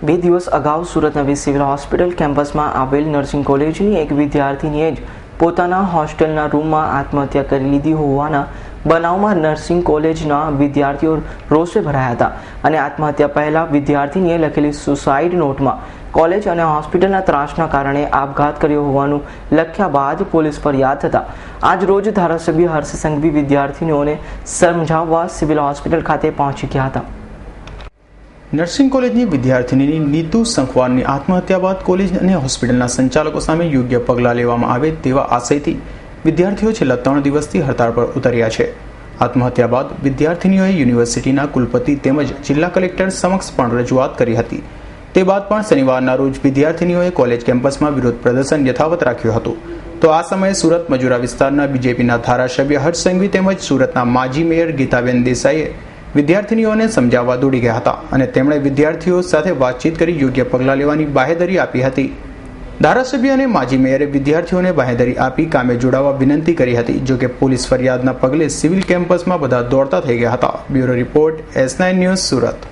2 દિવસ અગાઉ સુરત નવી સિવિલ હોસ્પિટલ કેમ્પસમાં આવેલ નર્સિંગ કોલેજની એક વિદ્યાર્થીનીએ જ પોતાના હોસ્ટેલના રૂમમાં આત્મહત્યા કરી લીધી હોવાના બનાવમાં નર્સિંગ કોલેજના વિદ્યાર્થીઓ રોષે ભરાયા હતા અને આત્મહત્યા પહેલા વિદ્યાર્થીનીએ લખેલી સુસાઇડ નોટમાં કોલેજ અને હોસ્પિટલના ત્રાસના કારણે આપઘાત કર્યો હોવાનું લખ્યા બાદ પોલીસ ફરિયાદ થતા આજ રોજ ધારાસભ્ય હર્ષ સંઘવી વિદ્યાર્થીનીઓને સમજાવવા સિવિલ હોસ્પિટલ ખાતે પહોંચી ગયા હતા. નર્સિંગ કોલેજની વિદ્યાર્થીની નીતુ સંખવારની આત્મહત્યા બાદ કોલેજ અને હોસ્પિટલના સંચાલકો સામે યોગ્ય પગલાં લેવામાં આવે તેવા આશયથી વિદ્યાર્થીઓ છેલ્લા 3 દિવસથી હડતાળ પર ઉતર્યા છે. આત્મહત્યા બાદ વિદ્યાર્થીનીઓએ યુનિવર્સિટીના કુલપતિ તેમજ જિલ્લા કલેક્ટર સમક્ષ પણ રજૂઆત કરી હતી. તે બાદ પણ શનિવારના રોજ વિદ્યાર્થીનીઓએ કોલેજ કેમ્પસમાં વિરોધ પ્રદર્શન યથાવત રાખ્યું હતું. તો આ સમયે સુરત મજૂરા વિસ્તારના બીજેપીના ધારાસભ્ય હર્ષ સંઘવી તેમજ સુરતના માજી મેયર ગીતાબેન દેસાઈએ વિદ્યાર્થીનીઓને સમજાવવા દોડી ગયા હતા અને તેમણે વિદ્યાર્થીઓ સાથે વાતચીત કરી યોગ્ય પગલાં લેવાની બાહેધરી આપી હતી. ધારાસભ્ય અને માજી મેયરે વિદ્યાર્થીઓને બાહેધરી આપી કામે જોડાવા વિનંતી કરી હતી. જોકે પોલીસ ફરિયાદના પગલે સિવિલ કેમ્પસમાં બધા દોડતા થઈ ગયા હતા. Bureau report S9 news Surat.